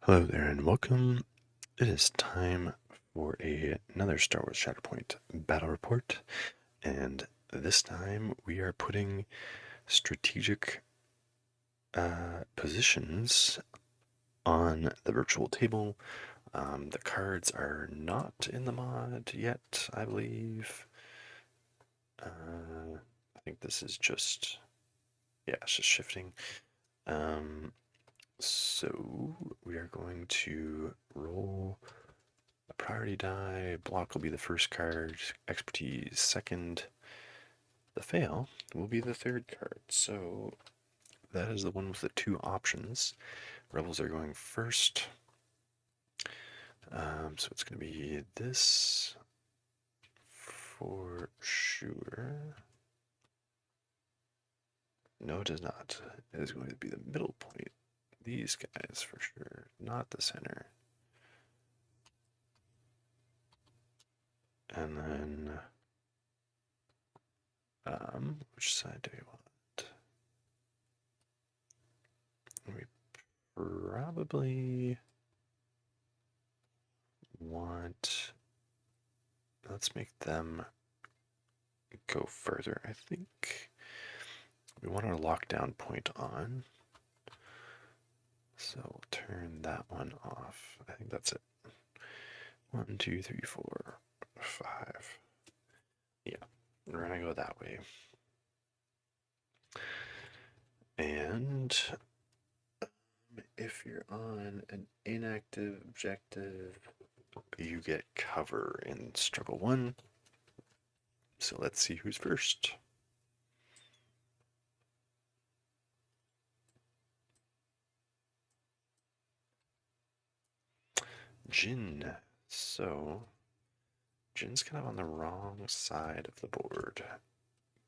Hello there and welcome. It is time for another Star Wars Shatterpoint Battle Report, and this time we are putting strategic positions on the virtual table. The cards are not in the mod yet, I believe. I think this is just, yeah, it's just shifting. So we are going to roll a priority die. Block will be the first card, expertise second. The fail will be the third card. So that is the one with the two options. Rebels are going first. So it's going to be this for sure. No, it does not. It is going to be the middle point. These guys for sure, not the center. And then, which side do we want? We probably want, let's make them go further. I think we want our lockdown point on. So we'll turn that one off. I think that's it. 1, 2, 3, 4, 5. Yeah, we're gonna go that way. And if you're on an inactive objective, you get cover in struggle 1. So let's see who's first. Jin. So Jin's kind of on the wrong side of the board,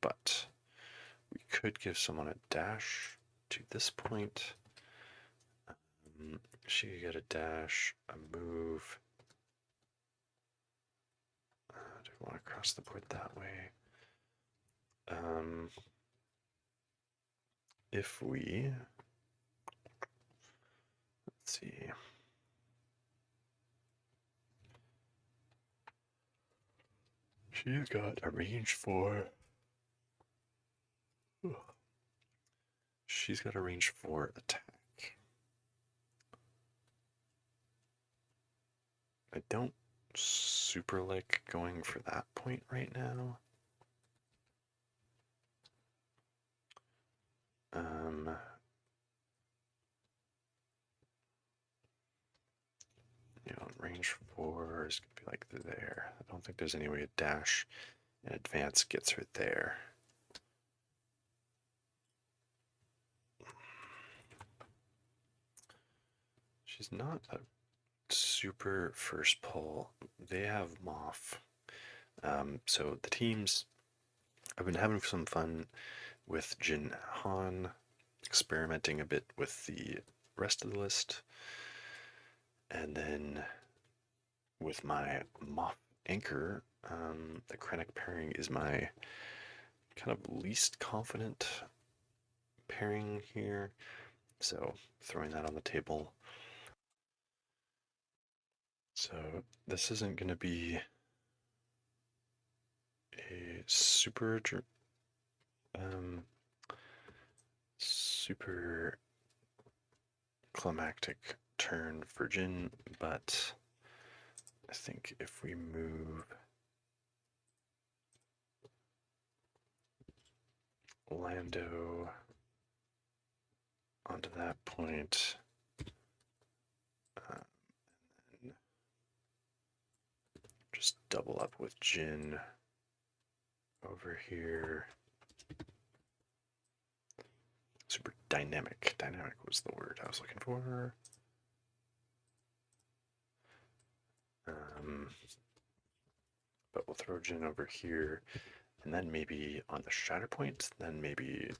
but we could give someone a dash to this point. She could get a dash, a move. Do we want to cross the board that way? If we, let's see. She's got a range 4. She's got a range 4 attack. I don't super like going for that point right now. Range 4 is gonna be like there. I don't think there's any way to dash and advance gets her there. She's not a super first pull. They have Moff. So the teams, I've been having some fun with Jin Han, experimenting a bit with the rest of the list. And then with my Moff anchor, the Krennic pairing is my kind of least confident pairing here. So throwing that on the table. So this isn't going to be a super climactic turn for Jin, but I think if we move Lando onto that point, and just double up with Jin over here. Super dynamic. Dynamic was the word I was looking for. But we'll throw Jin over here, and then maybe on the Shatterpoint, then maybe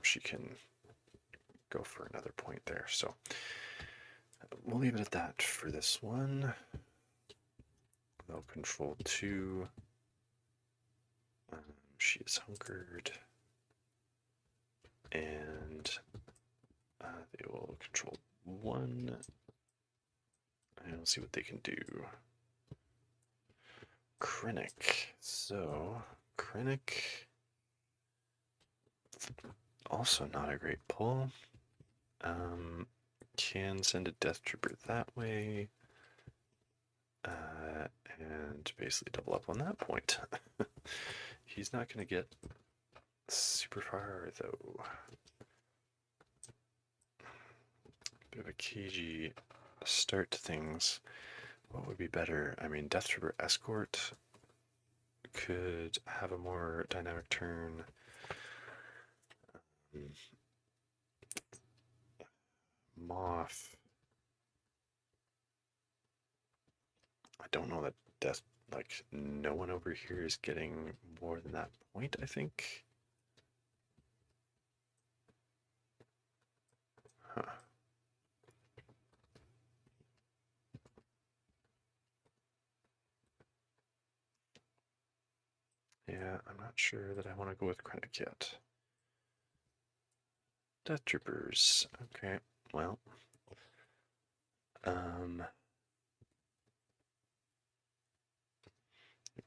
she can go for another point there. So we'll leave it at that for this one. They'll control 2. She is hunkered. And they will control 1. And we'll see what they can do. Krennic. So, Krennic, also not a great pull. Can send a Death Trooper that way. And basically double up on that point. He's not going to get super far, though. Bit of a cagey start to things. What would be better? I mean, Death Trooper Escort could have a more dynamic turn. Moff. I don't know that Death, like, no one over here is getting more than that point, I think. Huh. Yeah, I'm not sure that I want to go with Krennic yet. Death Troopers. Okay, well.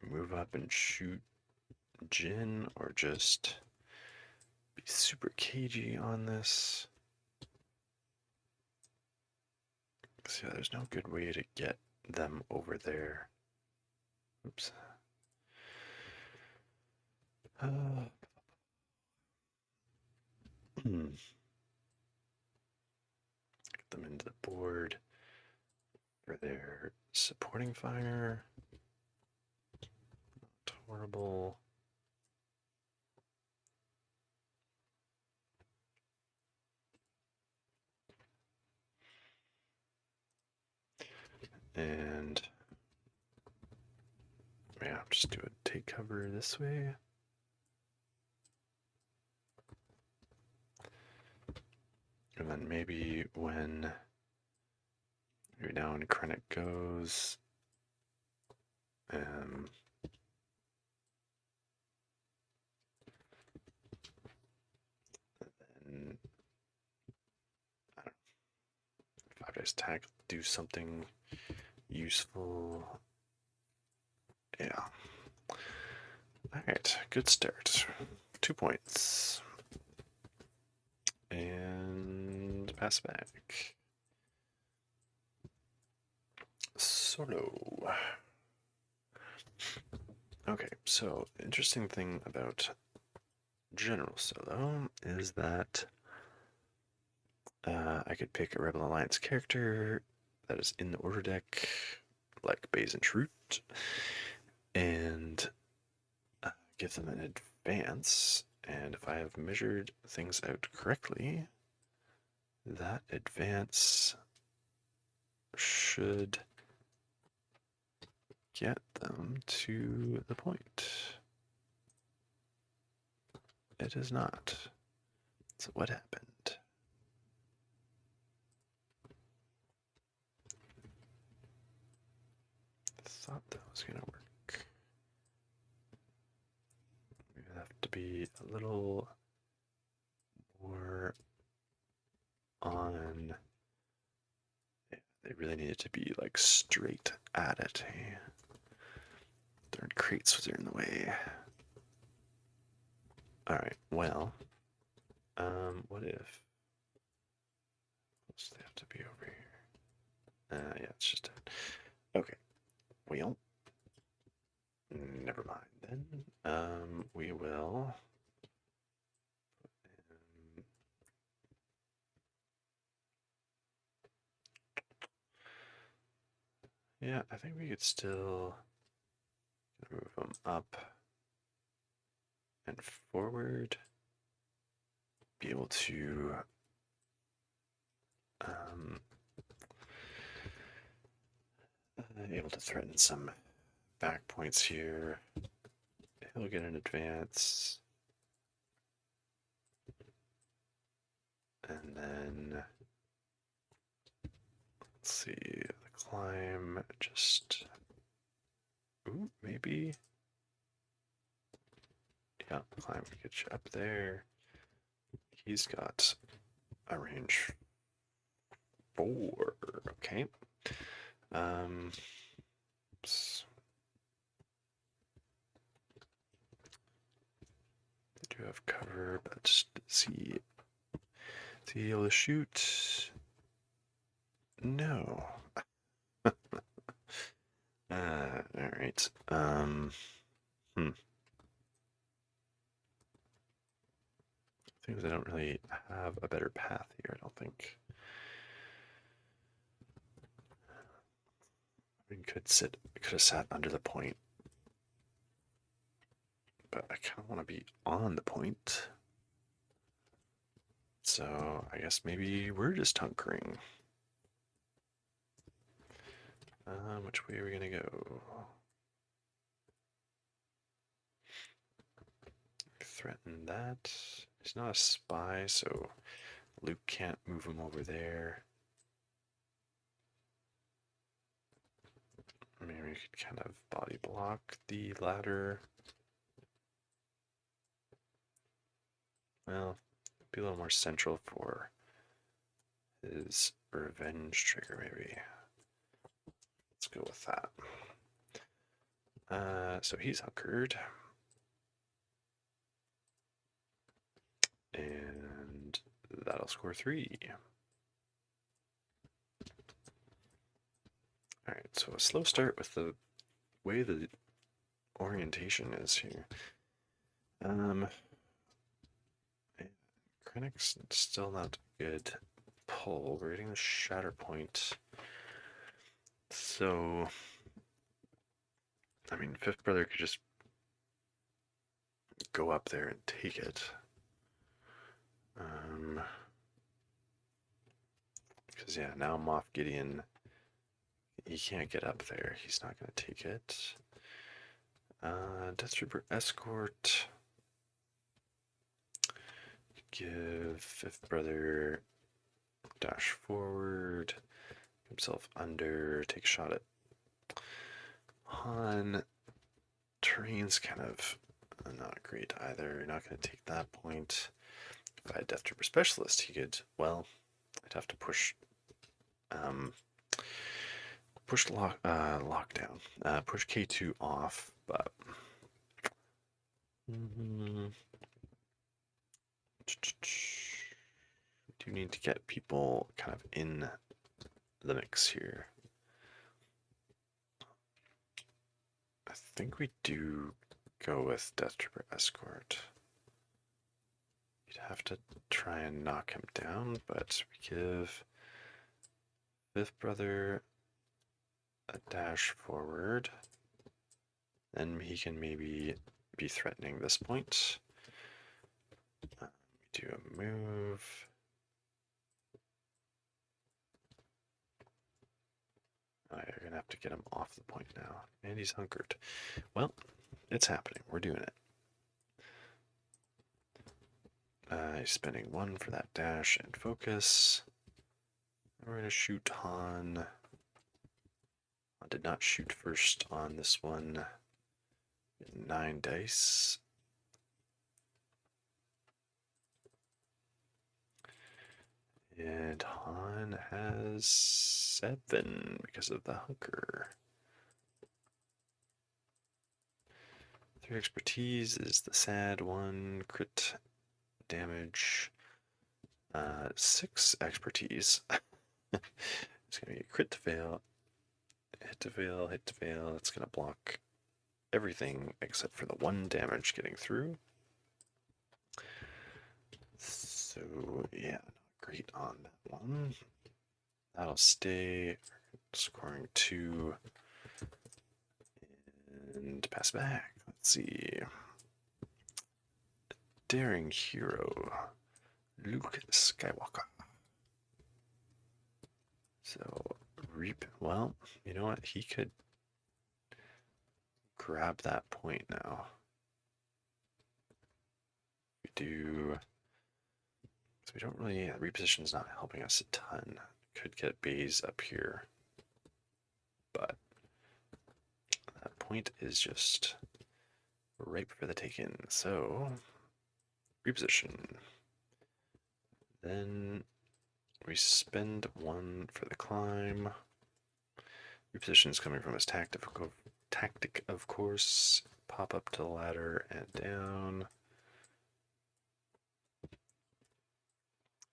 Move up and shoot Jin, or just be super cagey on this. So there's no good way to get them over there. Oops. Get them into the board for their supporting fire. Not horrible. And yeah, just do a take cover this way. And then maybe when Krennic goes, then I don't know, 5 days tag, do something useful. Yeah. Alright, good start. 2 points. And pass back. Solo. Okay, so interesting thing about General Solo is that I could pick a Rebel Alliance character that is in the order deck, like Baze and Shroot, and give them an advance. And if I have measured things out correctly, that advance should get them to the point. It is not. So what happened? Thought that was gonna work. We have to be a little more on. Yeah, they really needed to be like straight at it. Eh? Darn crates was in the way. All right. Well, what if? They have to be over here. Yeah, it's just okay. Well, never mind then. We will. Yeah, I think we could still move them up and forward. Be able to able to threaten some back points here. He'll get an advance. And then let's see, the climb just ooh, maybe. Yeah, climb we get you up there. He's got a range 4. Okay. Oops. They do have cover, but just see able to shoot. No. All right. Things I don't really have a better path here, I don't think. I could have sat under the point, but I kind of want to be on the point. So I guess maybe we're just hunkering. Which way are we gonna go? Threaten that. He's not a spy, so Luke can't move him over there. Maybe we could kind of body block the ladder. Well, be a little more central for his revenge trigger, maybe. Let's go with that. So he's hunkered. And that'll score 3. Alright, so a slow start with the way the orientation is here. Krennic's still not good pull. We're getting the Shatterpoint. So, I mean, Fifth Brother could just go up there and take it. Because, yeah, now Moff Gideon, he can't get up there. He's not going to take it. Death Trooper Escort. Give Fifth Brother dash forward, himself under, take a shot at Han. Terrain's kind of not great either. You're not going to take that point. If I had Death Trooper Specialist, he could, well, I'd have to push lockdown, push K2 off, but we do need to get people kind of in the mix here. I think we do go with Death Trooper Escort. You'd have to try and knock him down, but we give Fifth Brother a dash forward. Then he can maybe be threatening this point. We do a move. You're going to have to get him off the point now. And he's hunkered. Well, it's happening. We're doing it. He's spending 1 for that dash and focus. We're going to shoot Han. I did not shoot first on this one. 9 dice. And Han has 7 because of the hunker. 3 expertise is the sad one. Crit damage. 6 expertise. It's going to be a crit to fail. Hit to fail, hit to fail. It's going to block everything except for the 1 damage getting through. So, yeah, not great on that one. That'll stay. Scoring 2. And pass back. Let's see. Daring hero. Luke Skywalker. So, Reap. Well, you know what? He could grab that point now. We do. So we don't really. Reposition's not helping us a ton. Could get bays up here. But that point is just ripe for the taking. So, reposition. Then we spend 1 for the climb. Reposition is coming from his tactic, of course. Pop up to the ladder and down.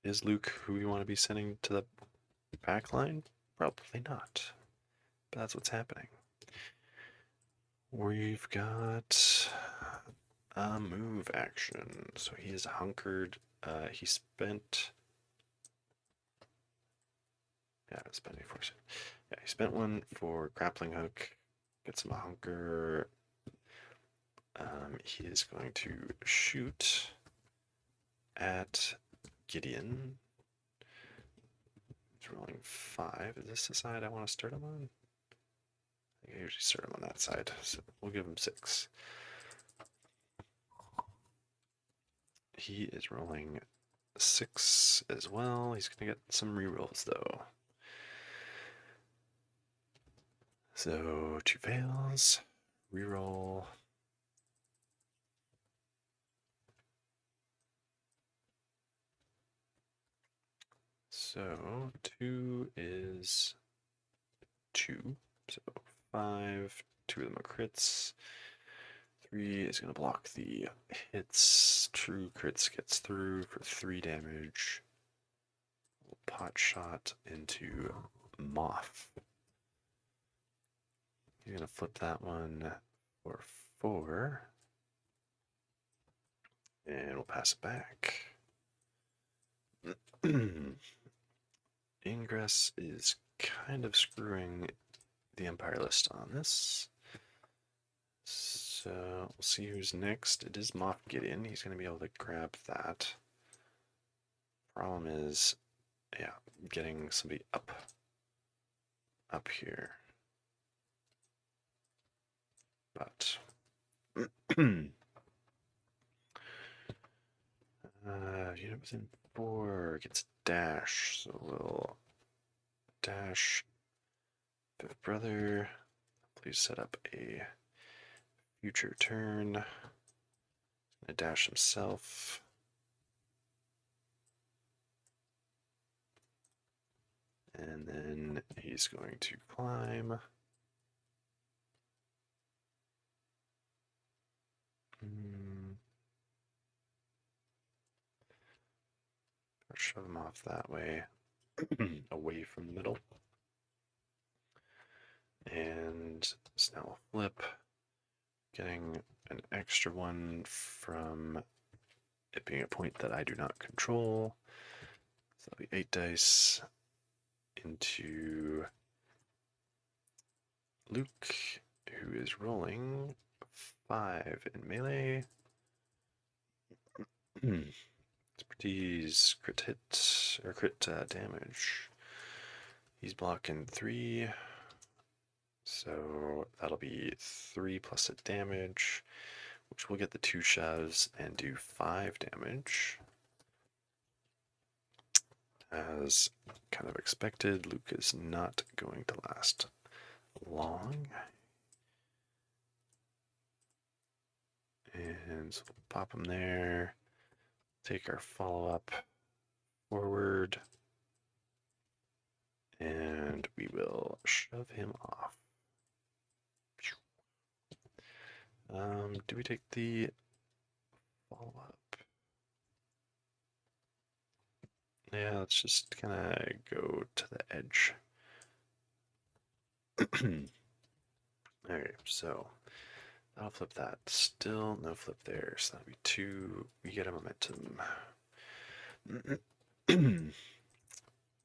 Is Luke who we want to be sending to the back line? Probably not. But that's what's happening. We've got a move action. So he is hunkered. He spent. Yeah, spending force. Yeah, he spent one for grappling hook. Gets him a hunker. He is going to shoot at Gideon. He's rolling 5. Is this the side I want to start him on? I usually start him on that side, so we'll give him 6. He is rolling 6 as well. He's going to get some rerolls though. So 2 fails, reroll. So 2 is 2. So 5, 2 of them are crits. 3 is going to block the hits. True crits gets through for 3 damage. Pot shot into Moff. You're going to flip that one for 4. And we'll pass it back. Ingress is kind of screwing the Empire list on this. So we'll see who's next. It is Moff Gideon. He's going to be able to grab that. Problem is, yeah, getting somebody up here. But unit within 4 gets dash, so we'll dash. Fifth brother, please set up a future turn. He's gonna dash himself. And then he's going to climb. Or shove him off that way, away from the middle. And so now we'll flip, getting an extra one from it being a point that I do not control. So that'll be 8 dice into Luke, who is rolling 5 in melee. Expertise, crit hit, or crit damage. He's blocking 3. So that'll be 3 plus a damage, which will get the 2 shoves and do 5 damage. As kind of expected, Luke is not going to last long. And so we'll pop him there. Take our follow-up forward. And we will shove him off. Do we take the follow-up? Yeah, let's just kind of go to the edge. Alright, so that'll flip that. Still no flip there, so that'll be 2. We get a momentum.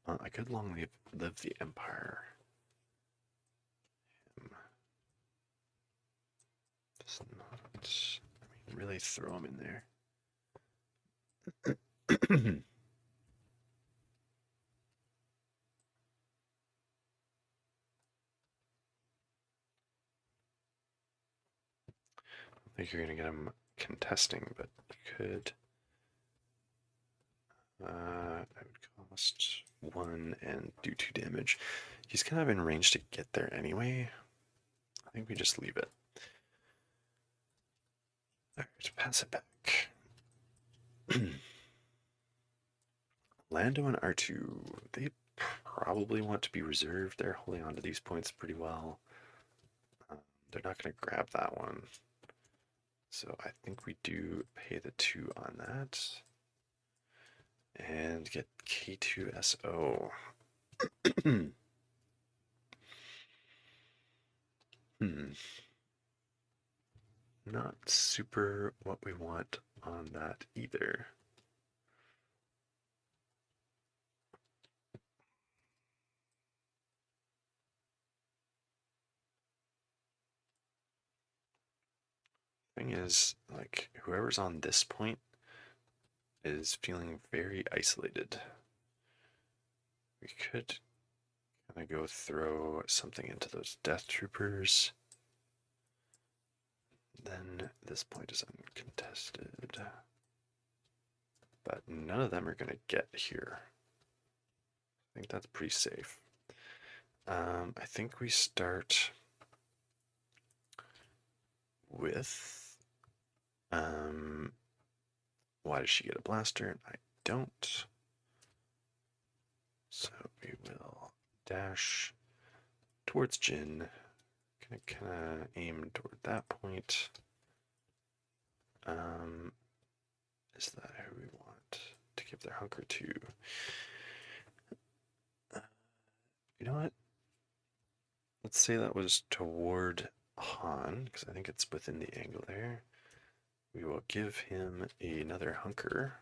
I could long live the Empire. Just not, I mean, really throw him in there. I think you're going to get him contesting, but you could. I would cost 1 and do 2 damage. He's kind of in range to get there anyway. I think we just leave it. Alright, pass it back. Lando and R2, they probably want to be reserved. They're holding on to these points pretty well. They're not going to grab that one. So I think we do pay the 2 on that. And get K2SO. Not super what we want on that either. Thing is, like, whoever's on this point is feeling very isolated. We could kind of go throw something into those death troopers. Then this point is uncontested. But none of them are going to get here. I think that's pretty safe. I think we start with why does she get a blaster? I don't. So we will dash towards Jin. Gonna kind of aim toward that point. Is that who we want to give their hunker to? You know what? Let's say that was toward Han, because I think it's within the angle there. We will give him another hunker.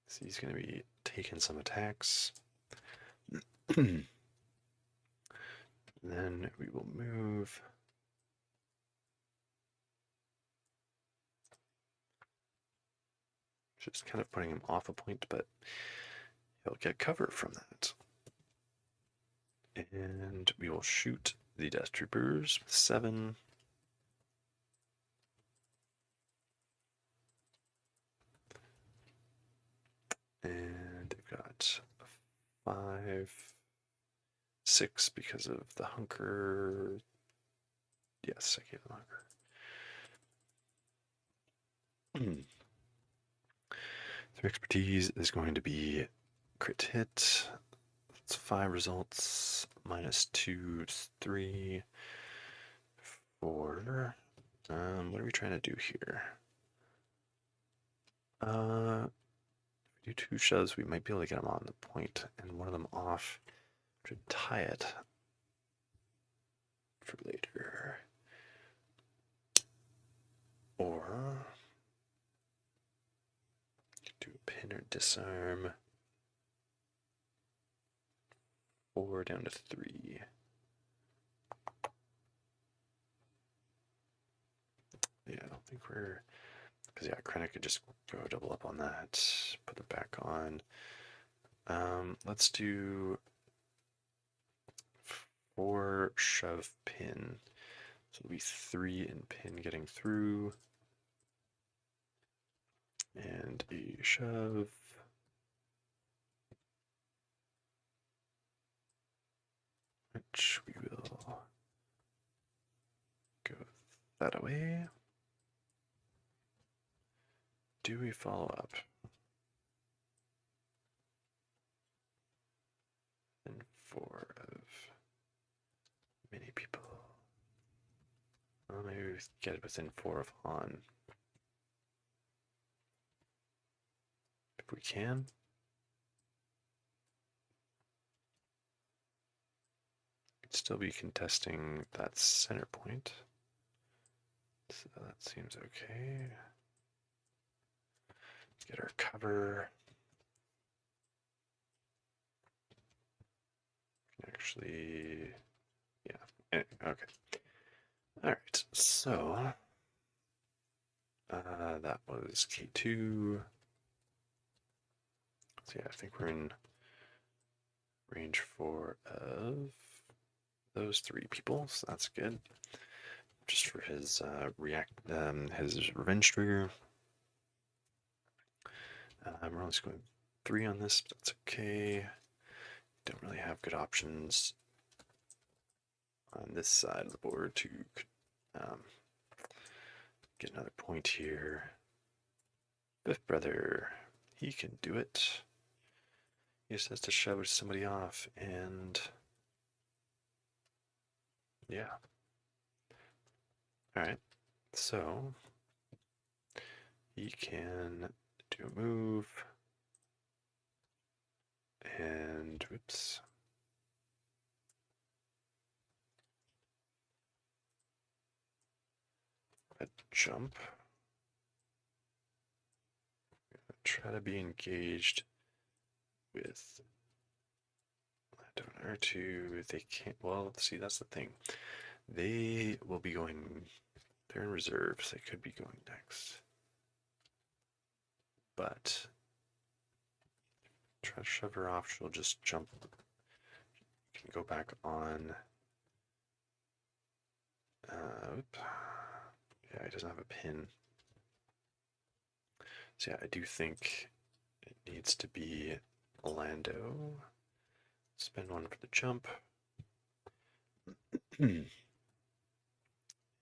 So he's going to be taking some attacks. Then we will move. Just kind of putting him off a point, but he'll get cover from that. And we will shoot the Death Troopers with 7. And they've got 5, 6 because of the hunker. Yes, I gave them hunker. Their expertise is going to be crit hit. That's 5 results. -2, 3, 4. What are we trying to do here? If we do 2 shoves, we might be able to get them on the point and one of them off to tie it for later. Or do a pin or disarm. 4 down to 3. Yeah, I don't think we're... Because, yeah, Krennic could just go double up on that. Put it back on. Let's do 4 shove pin. So it'll be 3 in pin getting through. And a shove. Which we will go that away. Do we follow up? And 4 of many people. Well, maybe we get it within 4 of Han. If we can. We'd still be contesting that center point. So that seems okay. Get our cover. Actually, yeah, okay. All right, so that was K2. So yeah, I think we're in range 4 of those 3 people, so that's good. Just for his his revenge trigger. We're only going 3 on this, but that's okay. Don't really have good options on this side of the board to get another point here. Fifth brother, he can do it. He just has to shove somebody off, and yeah. Alright, so he can do a move, and whoops. A jump. Try to be engaged with landowner R2. They can't. Well, see, that's the thing. They will be going. They're in reserves. They could be going next. But try to shove her off. She'll just jump. Can go back on. Yeah, he doesn't have a pin. So yeah, I do think it needs to be Lando. Spend one for the jump. And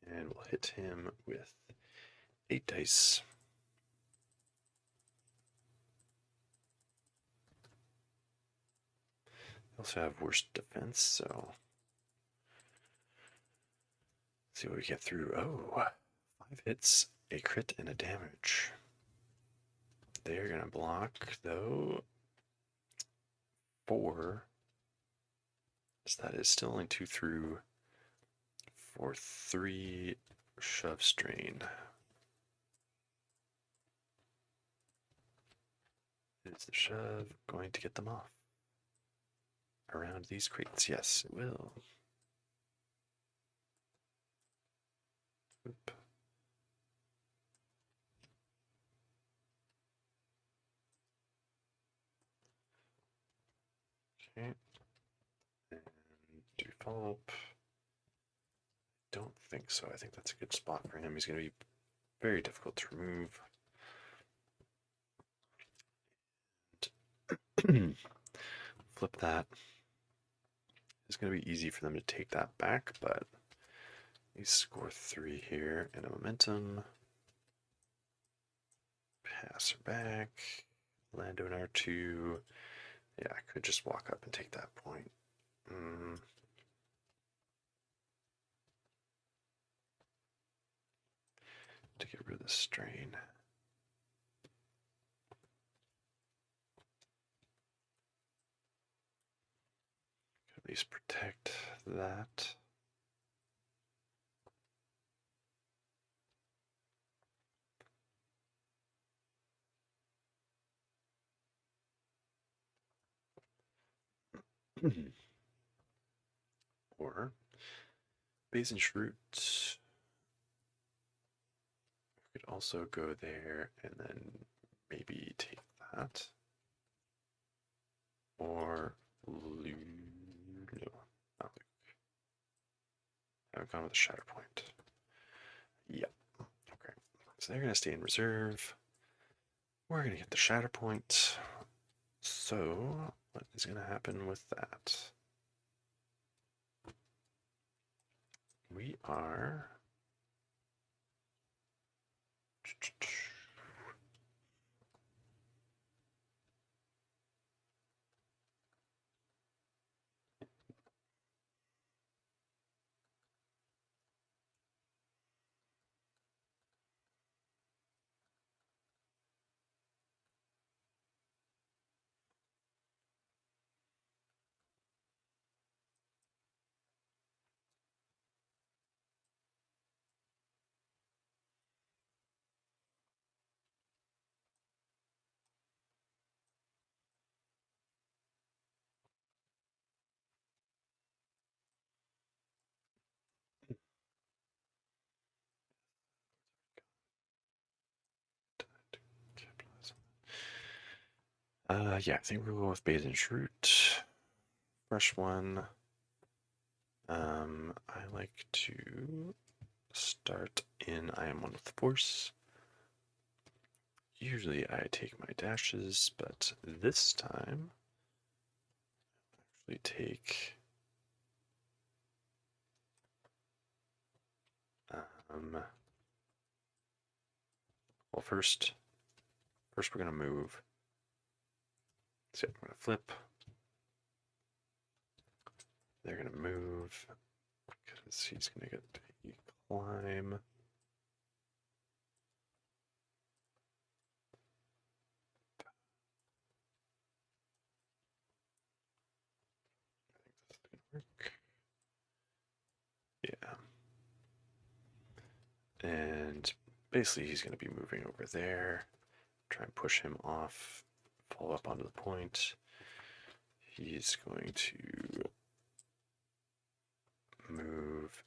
we'll hit him with 8 dice. We also have worse defense, so let's see what we get through. Oh, 5 hits, a crit, and a damage. They're gonna block though 4. So that is still only 2 through for 3 shove strain. Is the shove going to get them off? Around these crates? Yes, it will. Oop. Okay. And do follow up. Don't think so. I think that's a good spot for him. He's going to be very difficult to remove. Flip that. It's going to be easy for them to take that back, but they score 3 here and a momentum. Pass her back. Lando in R2. Yeah, I could just walk up and take that point. To get rid of the strain. At least protect that. Or Basin Shroot. We could also go there and then maybe take that. Or Luke. No, not Luke. I haven't gone with the Shatterpoint. Yep. Okay. So they're going to stay in reserve. We're going to get the Shatterpoint. So, what is going to happen with that? We are. Yeah, I think we'll go with Basin Shroot. Fresh one. I like to start in I am one with the Force. Usually I take my dashes, but this time I actually take well first we're gonna move. So I'm going to flip. They're going to move because he's going to get a climb. I think this is going to work. Yeah. And basically he's going to be moving over there. Try and push him off. Follow up onto the point. He's going to move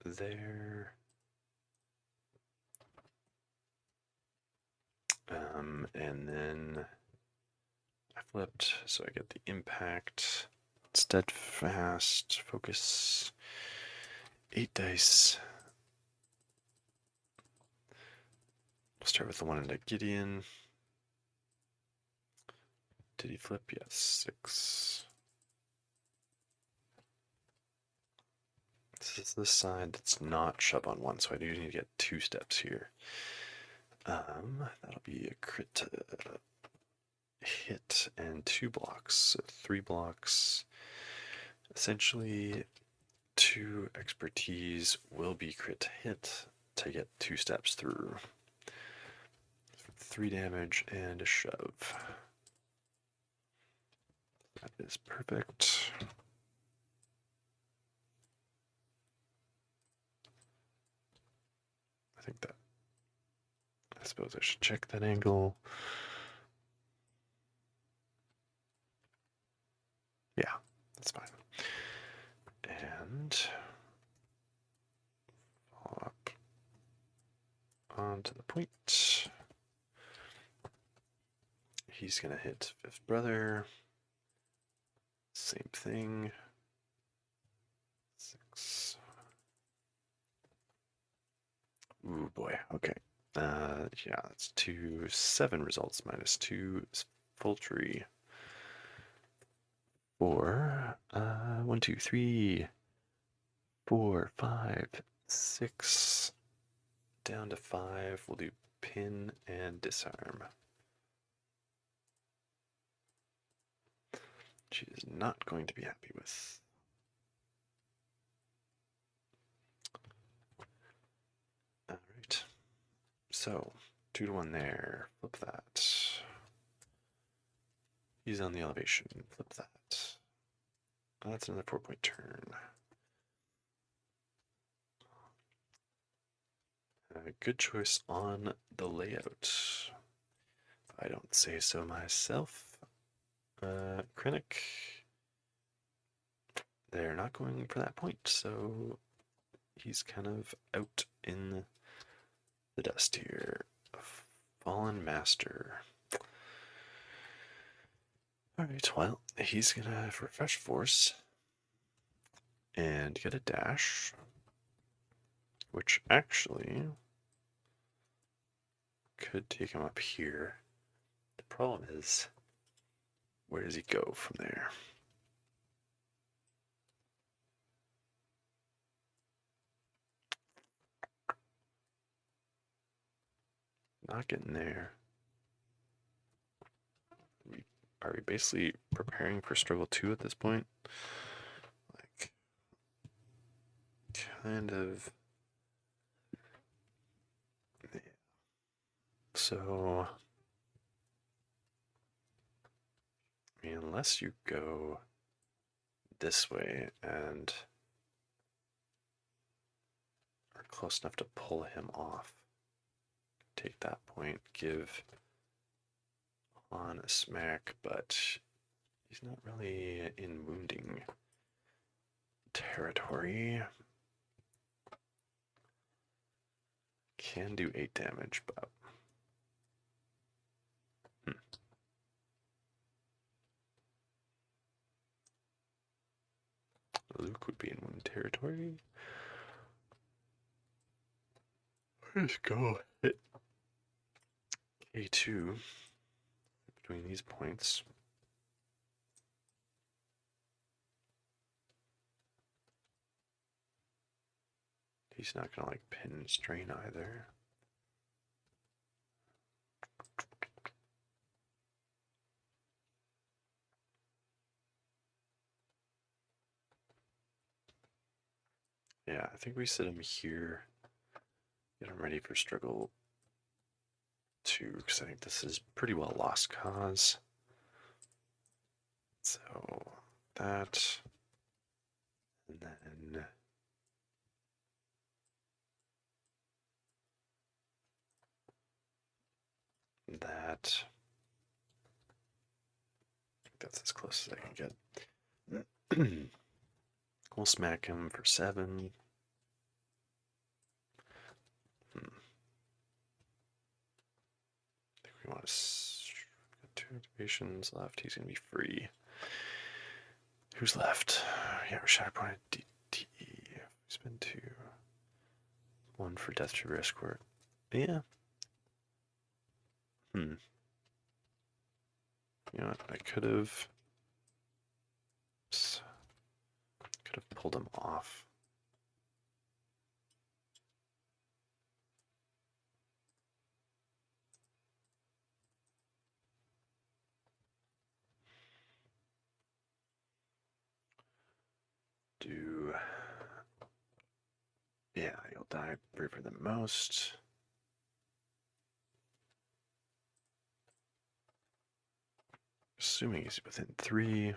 there. And then I flipped, so I get the impact. Steadfast, focus. 8 dice. We'll start with the one into Gideon. Did he flip? Yes, 6. This is the side that's not shove on 1, so I do need to get 2 steps here. That'll be a crit hit and 2 blocks, so 3 blocks. Essentially, 2 expertise will be crit hit to get 2 steps through. 3 damage and a shove. That is perfect. I suppose I should check that angle. Yeah, that's fine. And follow up onto the point. He's gonna hit 5th brother. Same thing. 6. Ooh boy. Okay. Yeah, that's 2 7 results minus 2 poultry. 4. 1, 2, 3, 4, 5, 6. Down to 5. We'll do pin and disarm. She is not going to be happy with. All right. So 2 to 1 there. Flip that. He's on the elevation. Flip that. That's another 4-point turn. Good choice on the layout. I don't say so myself. Krennic. They're not going for that point, so he's kind of out in the dust here. Fallen Master. Alright, well, he's gonna refresh force and get a dash, which actually could take him up here. The problem is, where does he go from there? Not getting there. Are we basically preparing for struggle 2 at this point? Like, kind of. Yeah. So, I mean, unless you go this way and are close enough to pull him off, take that point, give on a smack, but he's not really in wounding territory. Can do 8 damage, but Luke would be in wound territory. Let's go hit A2 between these points. He's not gonna like pin and strain either. Yeah, I think we sit him here. Get him ready for struggle 2, because I think this is pretty well lost cause. So that, and then that. I think that's as close as I can get. We'll smack him for 7. I think we want to. 2 activations left. He's gonna be free. Who's left? Yeah, Shatterpoint DT. Spend 2. 1 for Death Trooper Escort. Yeah. You know what? I could have pulled him off. Yeah, he'll die braver than most. Assuming he's within 3.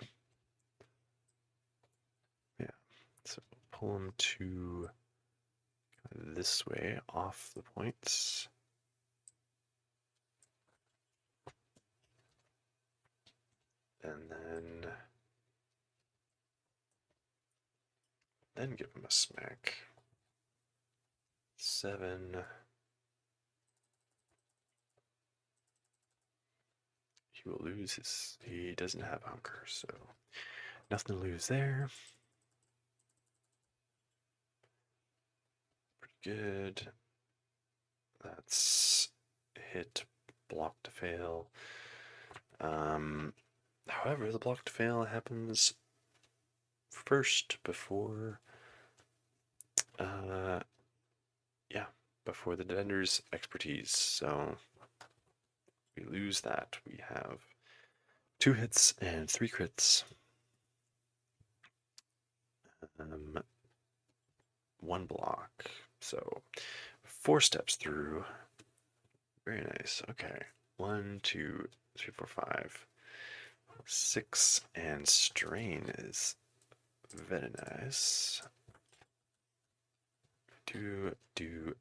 Yeah, so pull him to this way, off the points. And then give him a smack. 7. He will lose his. He doesn't have hunker, so nothing to lose there. Pretty good. That's hit, block to fail. However, the block to fail happens first before, yeah, before the defender's expertise. So we lose that. We have 2 hits and 3 crits. 1 block. So 4 steps through. Very nice. Okay. 1, 2, 3, 4, 5, 6, and strain is very nice. Do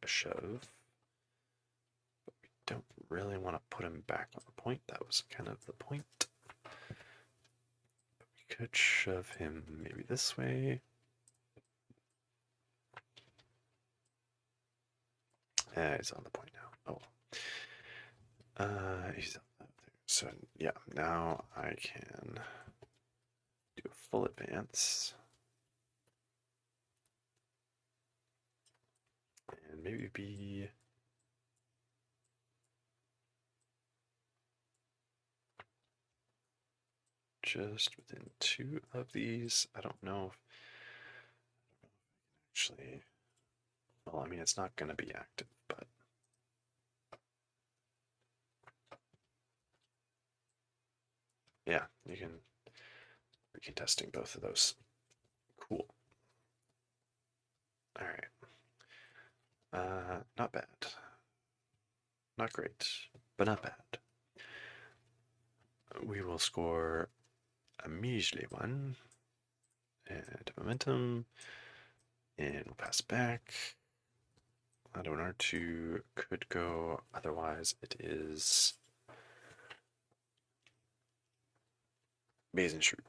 a shove. But we don't really want to put him back on the point. That was kind of the point. But we could shove him maybe this way. He's on the point now. Oh. He's up there. So yeah, now I can do a full advance. And maybe be just within 2 of these. I don't know if actually, well, I mean, it's not going to be active, but yeah, we can testing both of those. Cool. All right. Not bad. Not great, but not bad. We will score a measly 1 and momentum, and we'll pass back. Auto and R2 could go, otherwise it is base and shoot.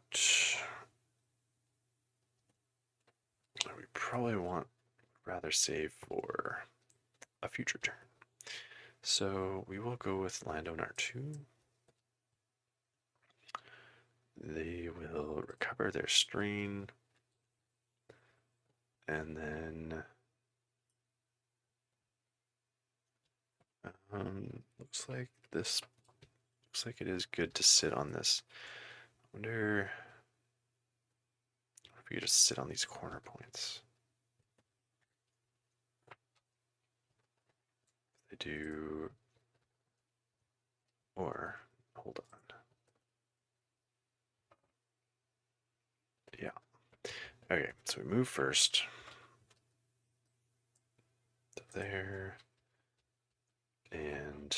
We probably want rather save for a future turn. So we will go with Lando and R2. They will recover their strain. And then looks like it is good to sit on this. I wonder if we could just sit on these corner points. They do, or hold on. Yeah. Okay, so we move first. there. And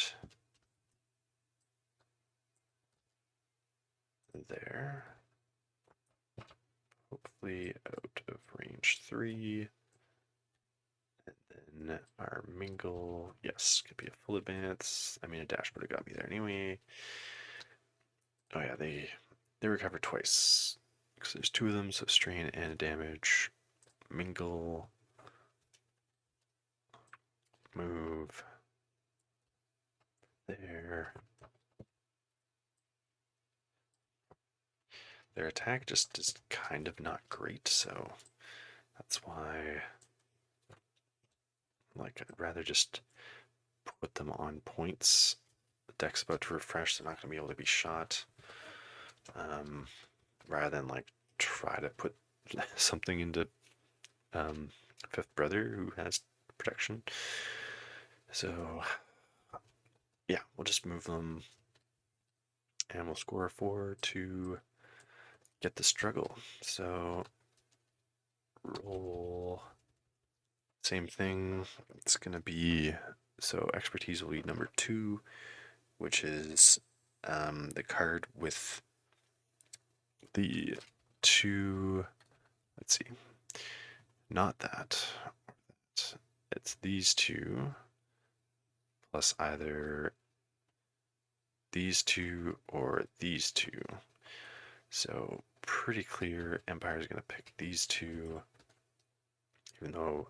there. Hopefully out of range 3. And then our mingle, yes, could be a full advance. I mean, a dash would have got me there anyway. Oh yeah, they recover twice. Because there's 2 of them, so strain and damage. Mingle. Move. There. Their attack just is kind of not great, so that's why, like, I'd rather just put them on points. The deck's about to refresh, they're not going to be able to be shot. Rather than, like, try to put something into Fifth Brother who has protection. So, yeah, we'll just move them and we'll score a 4 to get the struggle. So, roll. Same thing. It's going to be, so expertise will be number 2, which is the card with the 2, let's see, not that. It's these 2 plus either these 2 or these 2. So pretty clear Empire's going to pick these 2, even though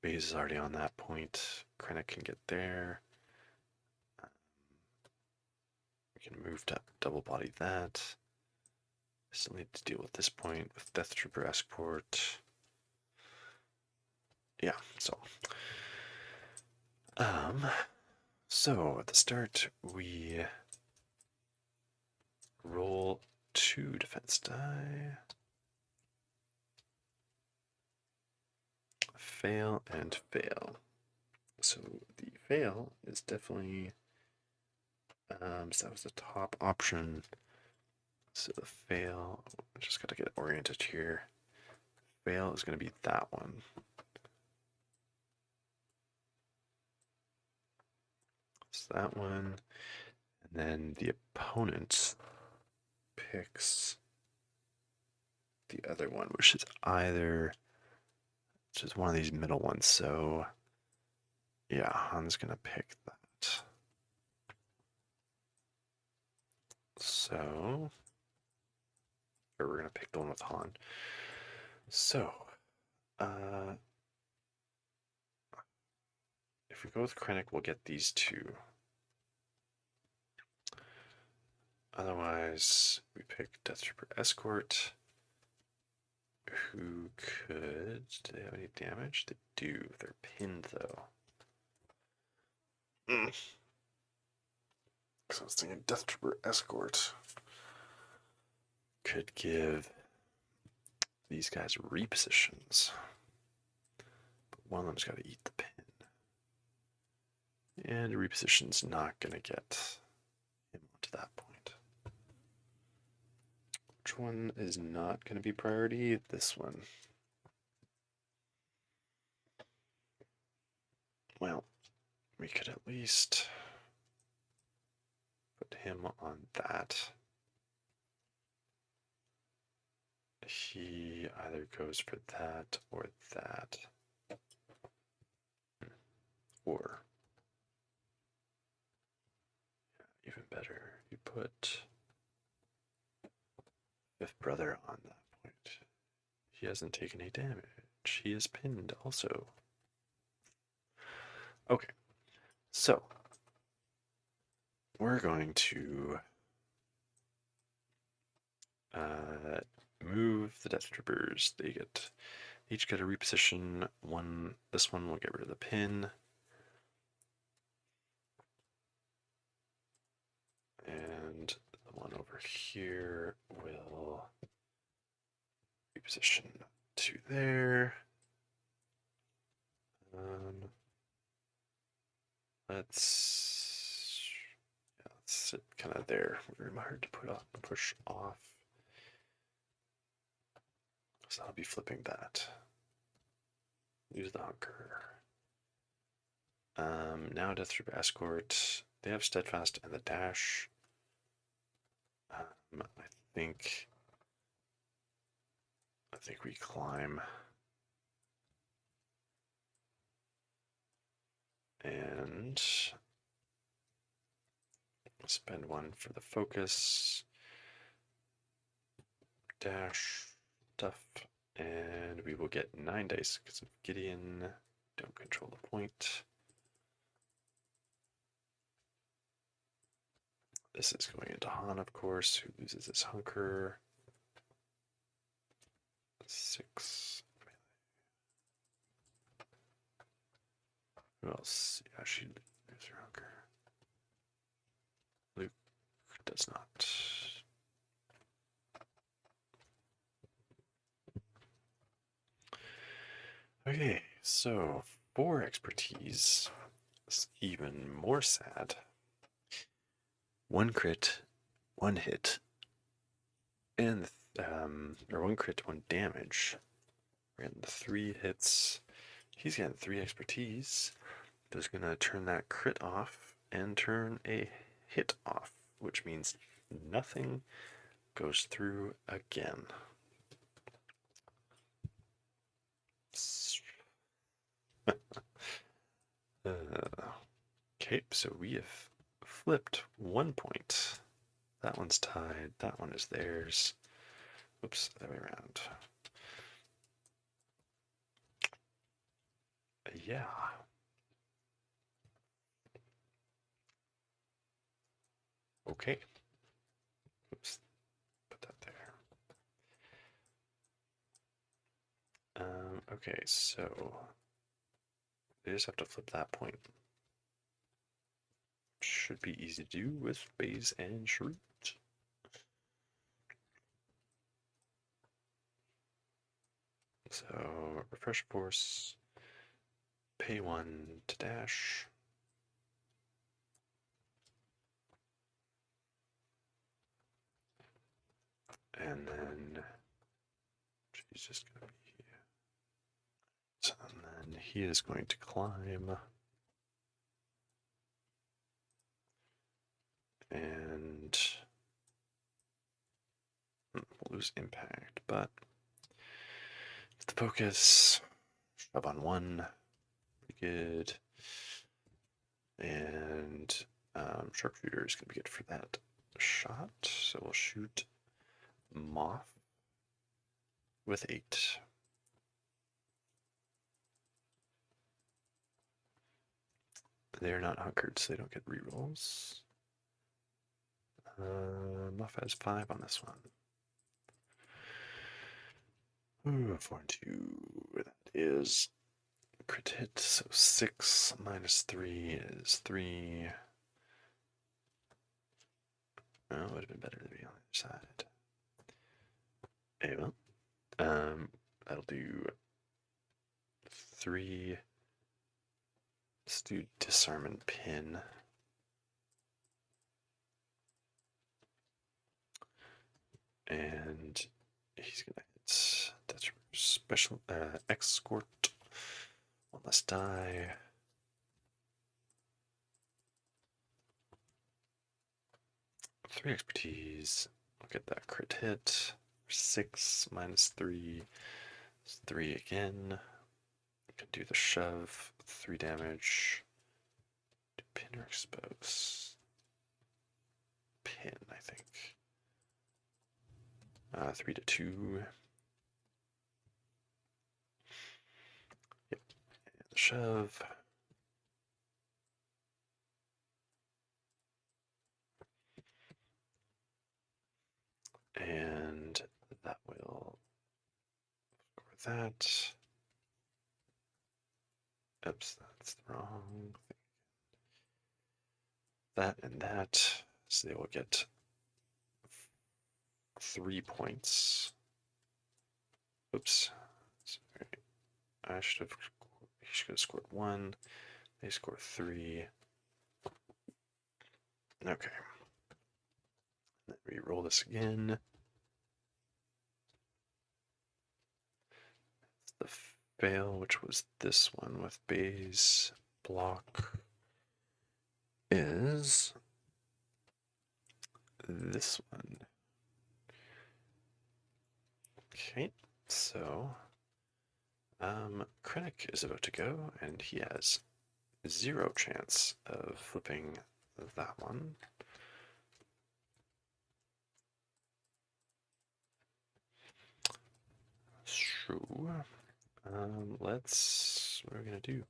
Base is already on that point. Krennic can get there. We can move to double body that. Still need to deal with this point with Death Trooper Escort. Yeah, so at the start we roll 2 defense die. Fail and fail. So the fail is definitely so that was the top option. So the fail, just gotta get oriented here. Fail is gonna be that one. So that one, and then the opponent picks the other one, which is one of these middle ones. So yeah, Han's gonna pick that. So, or we're gonna pick the one with Han. So, if we go with Krennic, we'll get these 2. Otherwise, we pick Death Trooper Escort, who could, do they have any damage? They do, they're pinned though. So I was thinking Death Trooper Escort could give these guys repositions. But one of them's got to eat the pin. And a reposition's not going to get him to that point. Which one is not going to be priority? This one. Well, we could at least put him on that. He either goes for that or that. Or, yeah, even better, you put Fifth Brother on that point. He hasn't taken any damage. He is pinned also. Okay, so we're going to move the Death Troopers. They each get a reposition. This one will get rid of the pin. And the one over here will reposition to there. Let's sit kind of there. Very hard to push off. So I'll be flipping that. Lose the hunker. Now Death Troop Escort. They have Steadfast and the Dash. I think we climb. And spend one for the focus. Dash stuff. And we will get 9 dice because of Gideon. Don't control the point. This is going into Han, of course, who loses his hunker. 6. Who else? Yeah, she loses her hunker. Luke does not. Okay, so 4 expertise is even more sad. 1 crit, 1 hit, and or 1 crit, 1 damage. We're getting 3 hits. He's getting 3 expertise. That's gonna turn that crit off and turn a hit off, which means nothing goes through again. Okay, so we have flipped 1 point. That one's tied. That one is theirs. Oops, that way around. Yeah. Okay. Oops. Put that there. Okay, so they just have to flip that point. Should be easy to do with Baze and Shroot. So refresh force, pay 1 to dash. And then she's just gonna be here. So, and then he is going to climb. And we'll lose impact, but the focus, shove on 1, pretty good. And sharpshooter is going to be good for that shot. So we'll shoot Moff with 8. They're not hunkered, so they don't get rerolls. Moff has 5 on this one. Ooh, 4 and 2. That is crit hit. So 6 minus 3 is 3. Oh, it would have been better to be on the other side. Okay, well, that'll do 3. Let's do disarm and pin. And he's gonna hit. That's special escort. 1 less die. Three expertise. I'll get that crit hit. 6 minus 3 is 3 again. Can do the shove. 3 damage. Do pin or expose? Pin, I think. 3 to 2. Yep. And the shove. And that will score that. Oops, that's the wrong thing. That and that. So they will get 3 points. Oops. Sorry. I should have. He should have scored 1. They score 3. Okay. Then re-roll this again. It's the fail, which was this one with Bay's block, is this one. Okay, so Krennic is about to go, and he has 0 chance of flipping that one. So, let's, what are we gonna do?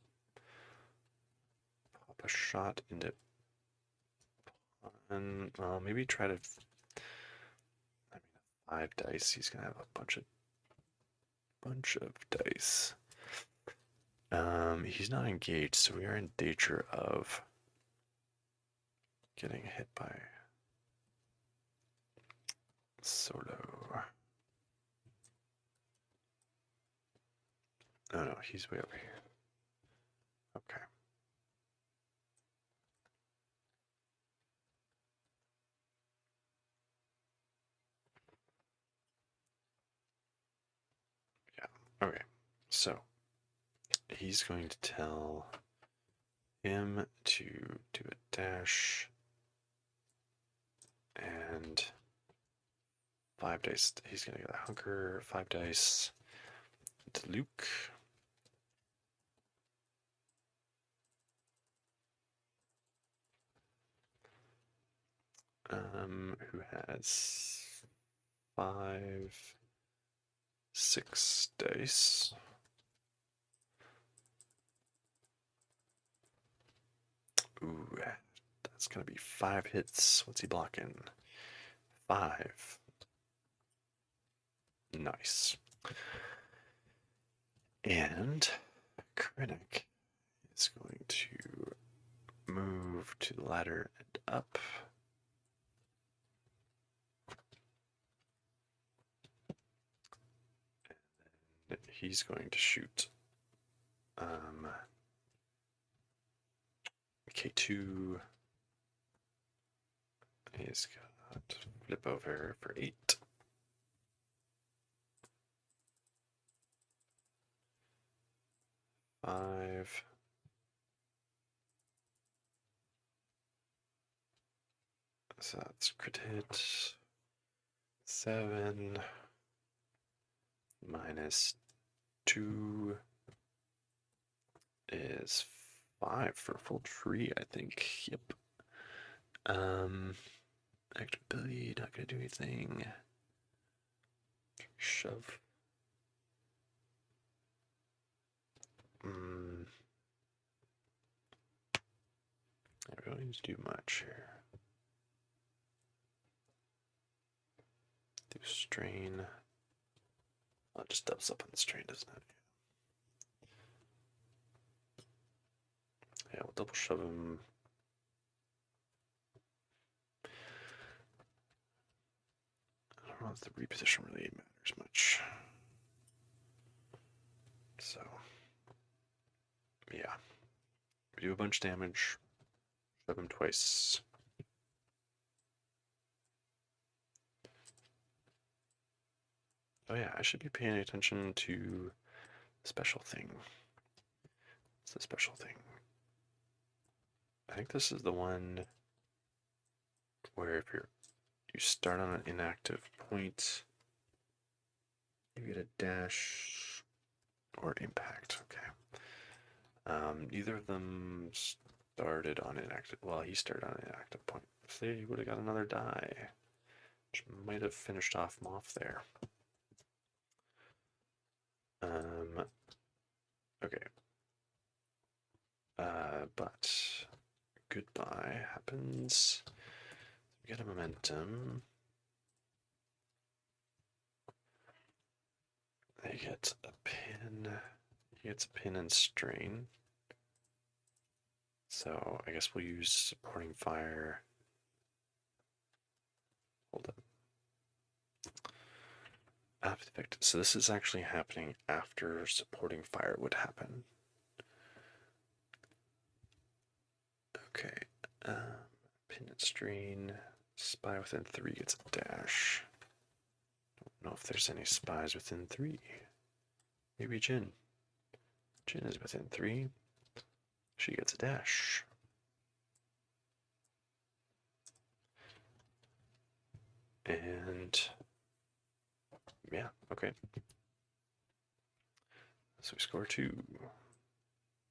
Pop a shot into, and maybe try to, I mean, 5 dice, he's gonna have a bunch of dice. He's not engaged, so we are in danger of getting hit by Solo. Oh no, he's way over here. Okay. Yeah, okay. So, he's going to tell him to do a dash and 5 dice. He's gonna get a hunker, 5 dice to Luke. Who has 5, 6 dice. Ooh, that's gonna be 5 hits. What's he blocking? 5. Nice. And Krennic is going to move to the ladder and up. And he's going to shoot K2. He's got flip over for 8. Five. So that's crit hit. 7 minus 2 is 5 for full tree, I think. Yep. Active ability, not gonna do anything. Shove. I don't need to do much here. Do strain. Oh, it just doubles up on the strain, doesn't it? Yeah, we'll double shove him. I don't know if the reposition really matters much. So, yeah. We do a bunch of damage. Shove him twice. Oh yeah, I should be paying attention to the special thing. What's the special thing? I think this is the one where if you start on an inactive point, you get a dash or impact. Okay. Neither of them started on inactive. Well, he started on an inactive point. So he would have got another die, which might have finished off Moff there. Okay. But goodbye happens. We get a momentum. They get a pin. He gets a pin and strain. So I guess we'll use supporting fire. Hold up. So this is actually happening after supporting fire would happen. Okay. Pin and strain. Spy within 3 gets a dash. Don't know if there's any spies within 3. Maybe Jin. Jin is within 3. She gets a dash. And yeah, okay. So we score 2.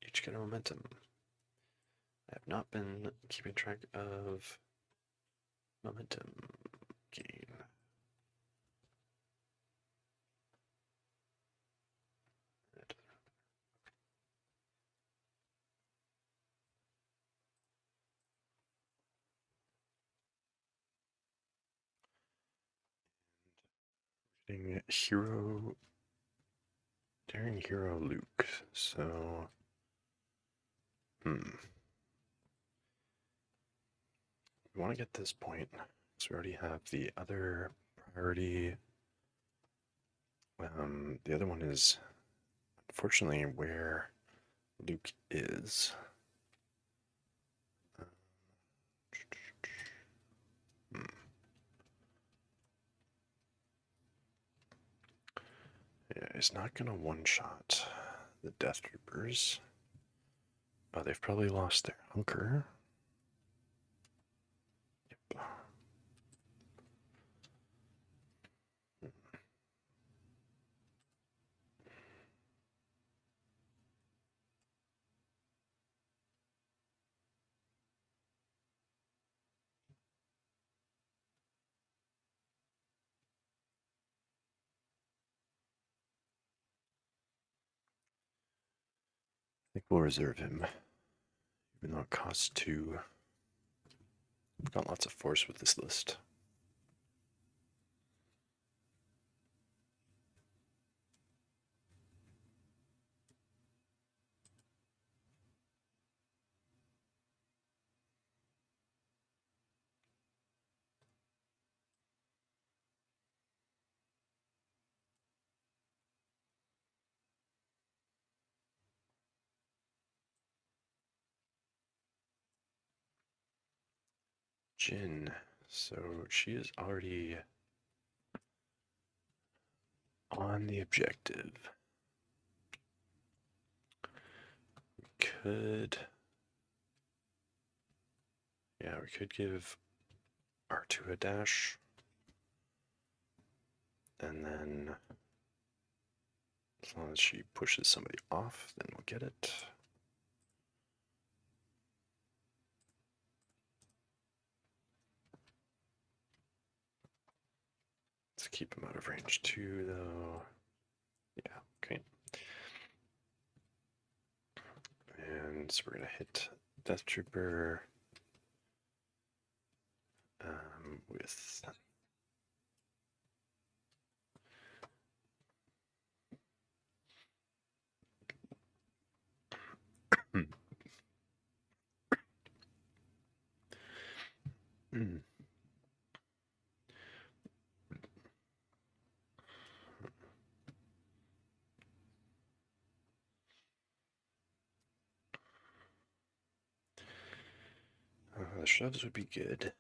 Each get a momentum. I have not been keeping track of momentum gain. Hero, daring hero Luke. So, we want to get this point. So we already have the other priority. The other one is, unfortunately, where Luke is. Yeah, it's not gonna one-shot the Death Troopers. Oh, they've probably lost their hunker. Yep. I think we'll reserve him, even though it costs 2. We've got lots of force with this list. Jin. So she is already on the objective. We could give R2 a dash. And then, as long as she pushes somebody off, then we'll get it. Let's keep him out of range 2, though. Yeah, okay. And so we're gonna hit Death Trooper with the shoves would be good.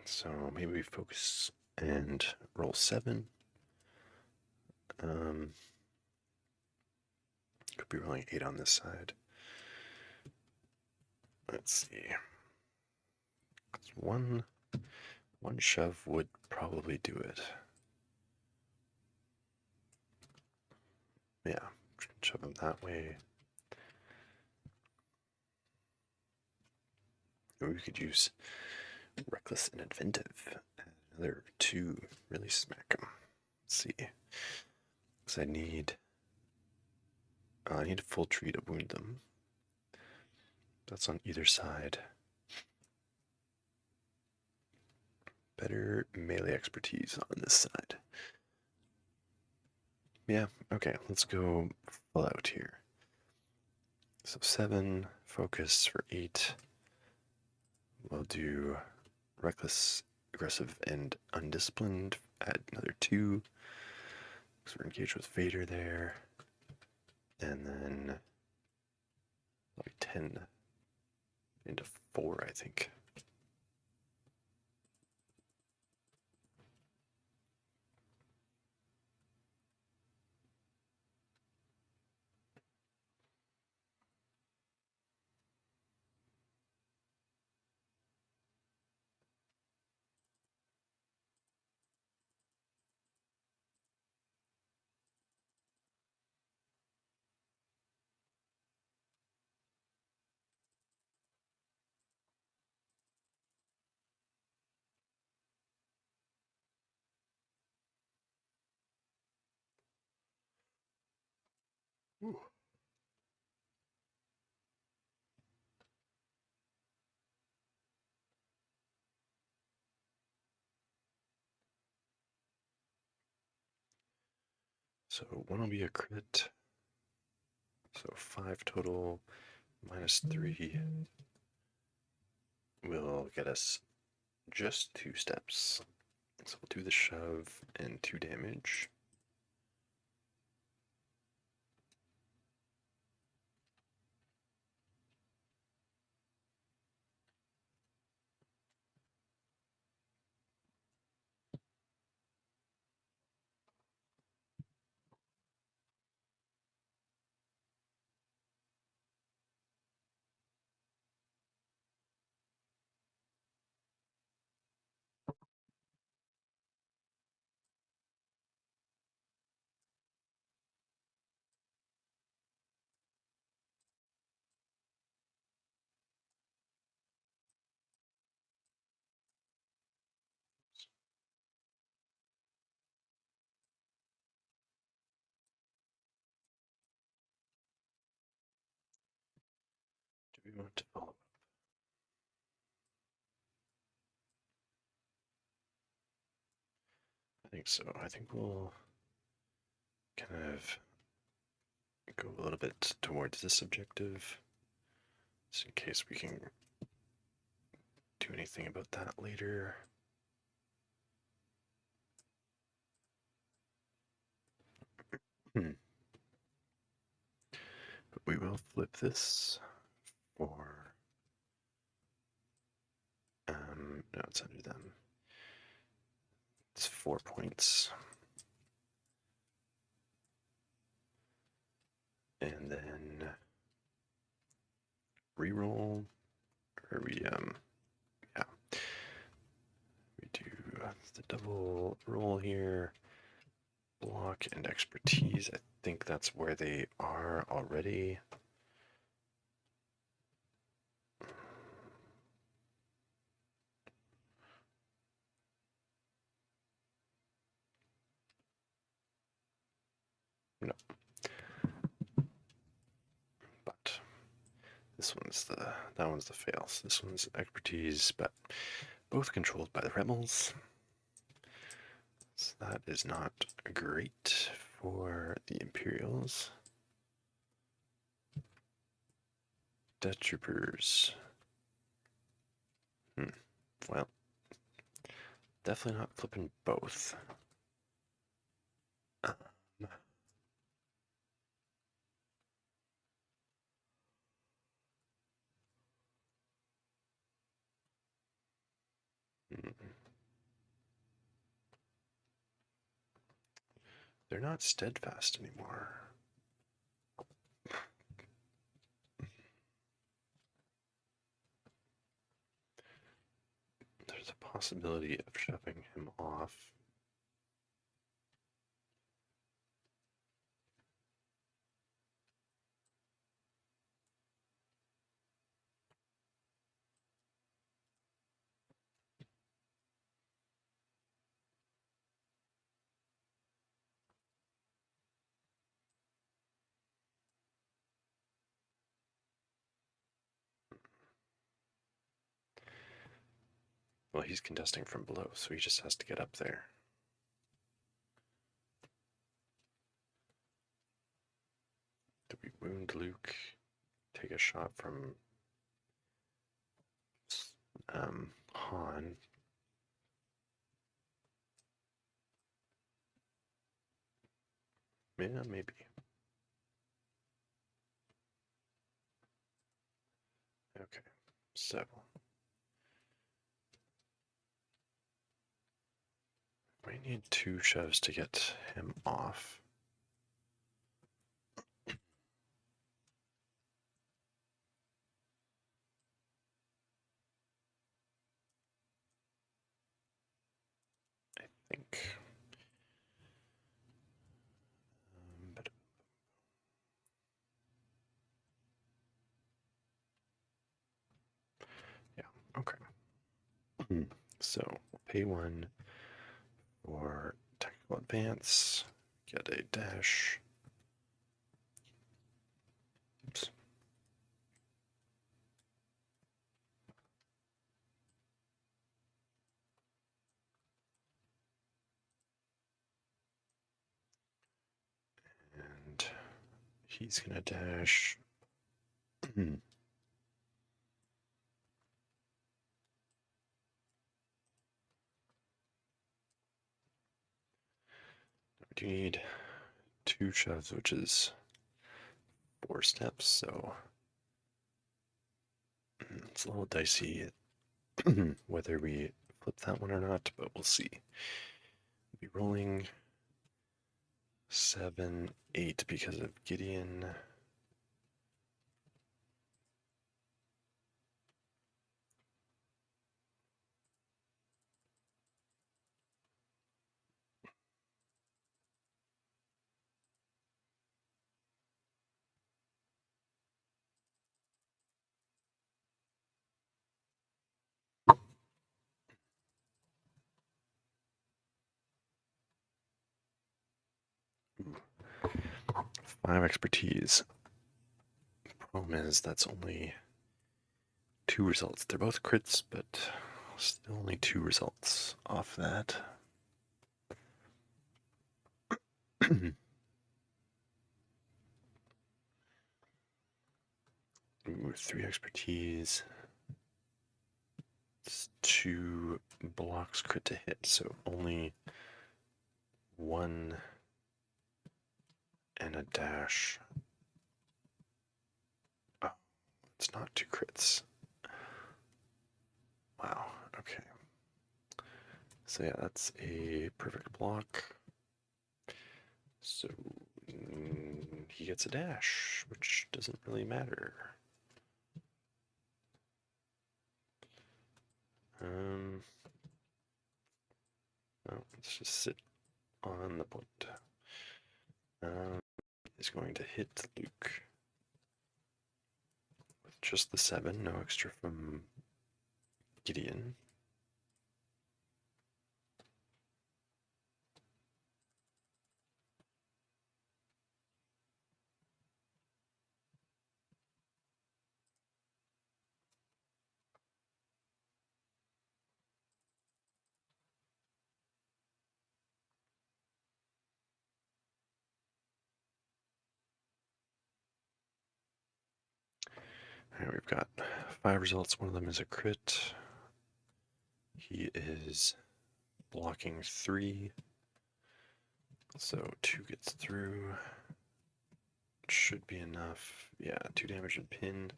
So maybe we focus and roll 7. Could be rolling 8 on this side. Let's see. One shove would probably do it. Yeah, shove them that way. We could use reckless and inventive. Another 2, really smack them. Let's see. Because I need a full tree to wound them. That's on either side. Better melee expertise on this side. Yeah, okay, let's go full out here. So 7, focus for 8. We'll do reckless, aggressive, and undisciplined. Add another 2. So we're engaged with Vader there. And then like 10 into 4, I think. Ooh. So one will be a crit. So 5 total minus 3 will get us just 2 steps. So we'll do the shove and 2 damage. Do we want to follow up? I think so. I think we'll kind of go a little bit towards this objective, just in case we can do anything about that later. But we will flip this for, no, it's under them. It's 4 points. And then reroll, or yeah, we do the double roll here, block and expertise. I think that's where they are already. No, but this one's that one's the fail. So this one's expertise, but both controlled by the rebels. So that is not great for the Imperials. Death Troopers. Well, definitely not flipping both. They're not steadfast anymore. There's a possibility of shoving him off. Well, he's contesting from below, so he just has to get up there. Do we wound Luke? Take a shot from Han. Yeah, maybe. Okay, so we need 2 shoves to get him off. I think. Yeah, okay. So we'll pay 1 for technical advance, get a dash. He's gonna dash. We do need 2 shoves, which is 4 steps, so it's a little dicey whether we flip that one or not, but we'll see. We'll be rolling 7, 8 because of Gideon. Ooh. 5 expertise. Problem is, that's only 2 results. They're both crits, but still only 2 results off that. Ooh, 3 expertise. It's 2 blocks crit to hit, so only 1 and a dash. Oh, it's not 2 crits. Wow, okay. So yeah, that's a perfect block. So he gets a dash, which doesn't really matter. Oh, let's just sit on the point. Is going to hit Luke with just the 7, no extra from Gideon. Alright, we've got 5 results. One of them is a crit. He is blocking 3. So 2 gets through. Should be enough. Yeah, 2 damage and pin.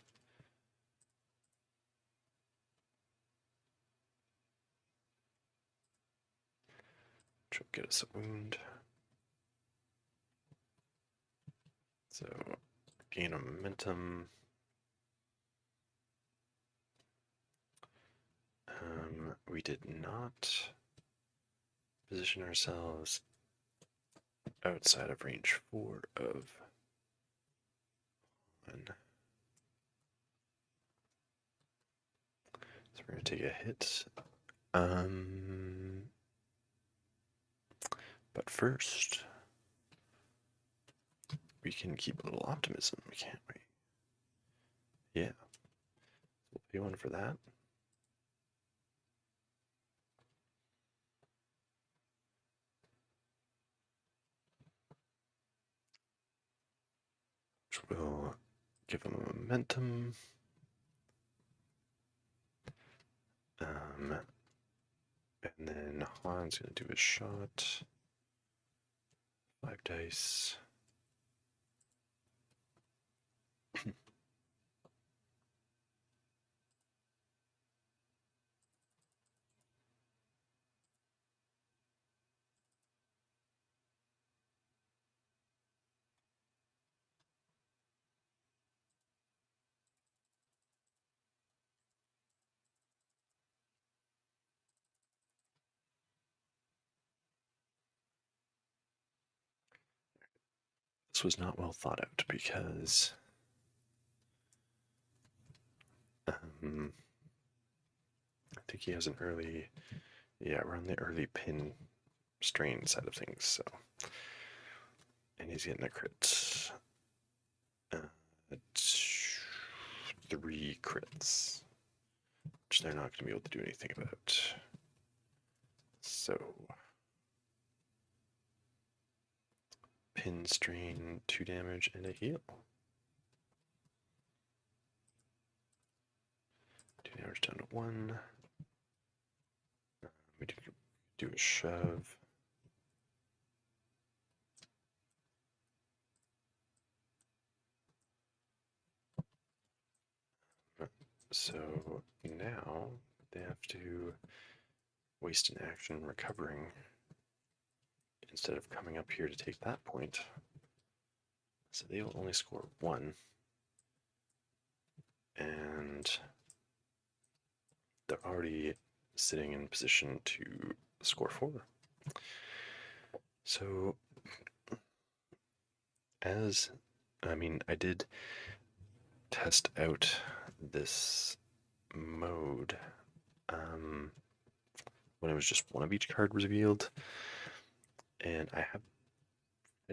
Which will get us a wound. So gain a momentum. We did not position ourselves outside of range 4 of 1. So we're going to take a hit. But first, we can keep a little optimism, can't we? Yeah. We'll pay 1 for that. Which will give him a momentum. And then Han's going to do a shot. 5 dice. This was not well thought out because I think he has an early, yeah, we're on the early pin strain side of things, so. And he's getting a crit. 3 crits, which they're not going to be able to do anything about. So, pin, strain, 2 damage, and a heal. 2 damage down to 1. We do a shove. So now they have to waste an action recovering instead of coming up here to take that point. So they will only score 1. And they're already sitting in position to score 4. So, I did test out this mode when it was just one of each card revealed, and I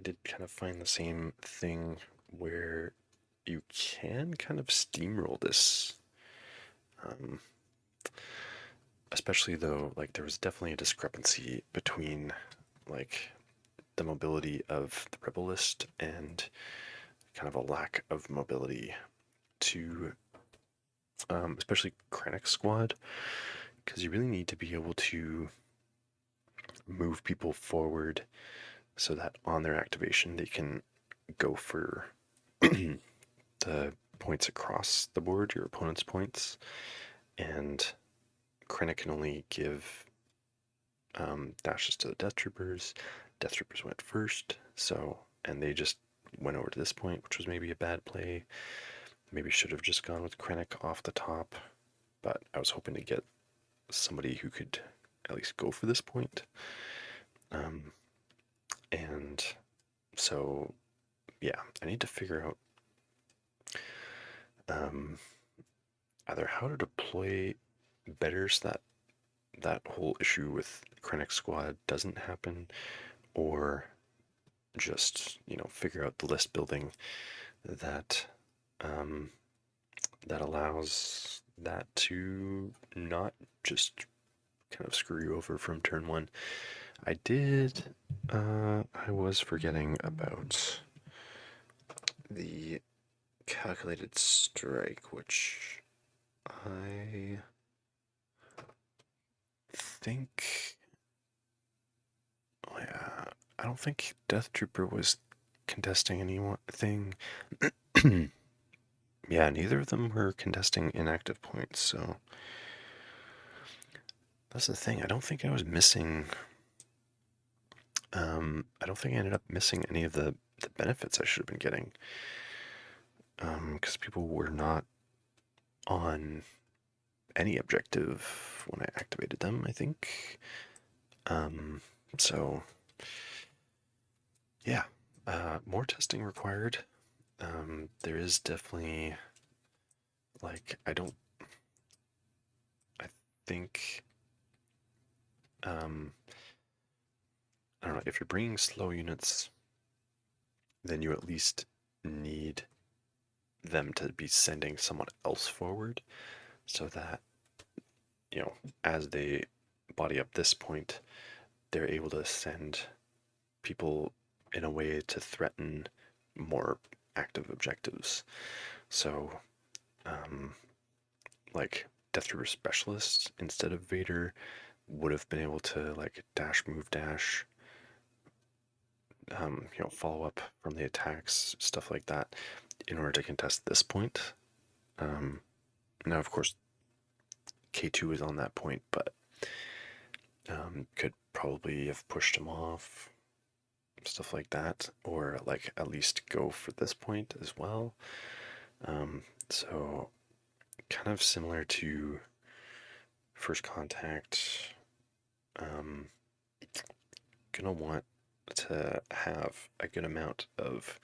did kind of find the same thing where you can kind of steamroll this. Especially though, like, there was definitely a discrepancy between like the mobility of the rebel list and kind of a lack of mobility to especially Krennic squad, because you really need to be able to move people forward so that on their activation they can go for the points across the board, your opponent's points, and Krennic can only give dashes to the Death Troopers. Death Troopers went first, and they just went over to this point, which was maybe a bad play. Maybe should have just gone with Krennic off the top, but I was hoping to get somebody who could at least go for this point. And so, yeah, I need to figure out either how to deploy better so that whole issue with Krennic squad doesn't happen, or just, figure out the list building that that allows that to not just kind of screw you over from turn 1. I was forgetting about the calculated strike, which I think, yeah, I don't think Death Trooper was contesting anything. Yeah, neither of them were contesting inactive points, so that's the thing. I don't think I was missing. I don't think I ended up missing any of the benefits I should have been getting, because people were not on any objective when I activated them, I think. So, yeah, more testing required. There is definitely, like, I think, I don't know, if you're bringing slow units, then you at least need them to be sending someone else forward so that, as they body up this point, they're able to send people in a way to threaten more active objectives. So, like, Death Trooper specialists instead of Vader would have been able to, like, dash, move, dash, follow up from the attacks, stuff like that, in order to contest this point. Now, of course, K2 is on that point, but could probably have pushed him off, stuff like that, or like at least go for this point as well. So kind of similar to First Contact, gonna want to have a good amount of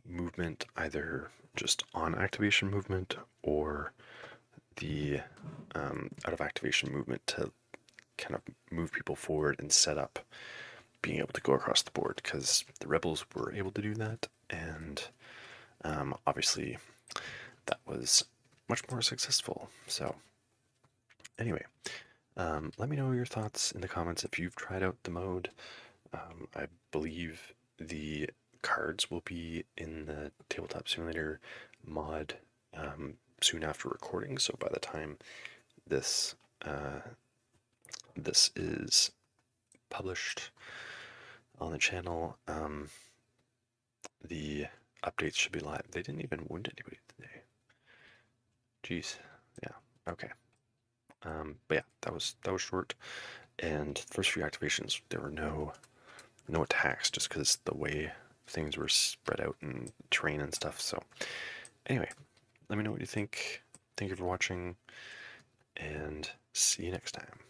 movement, either just on activation movement or the out of activation movement, to kind of move people forward and set up being able to go across the board, because the rebels were able to do that, and obviously that was much more successful. So anyway, let me know your thoughts in the comments if you've tried out the mode. I believe the cards will be in the Tabletop Simulator mod soon after recording. So by the time this this is published on the channel, the updates should be live. They didn't even wound anybody today. Jeez. Yeah. Okay. But yeah, that was short. And first few activations, there were no attacks, just because the way things were spread out in terrain and stuff. So anyway, let me know what you think. Thank you for watching, and see you next time.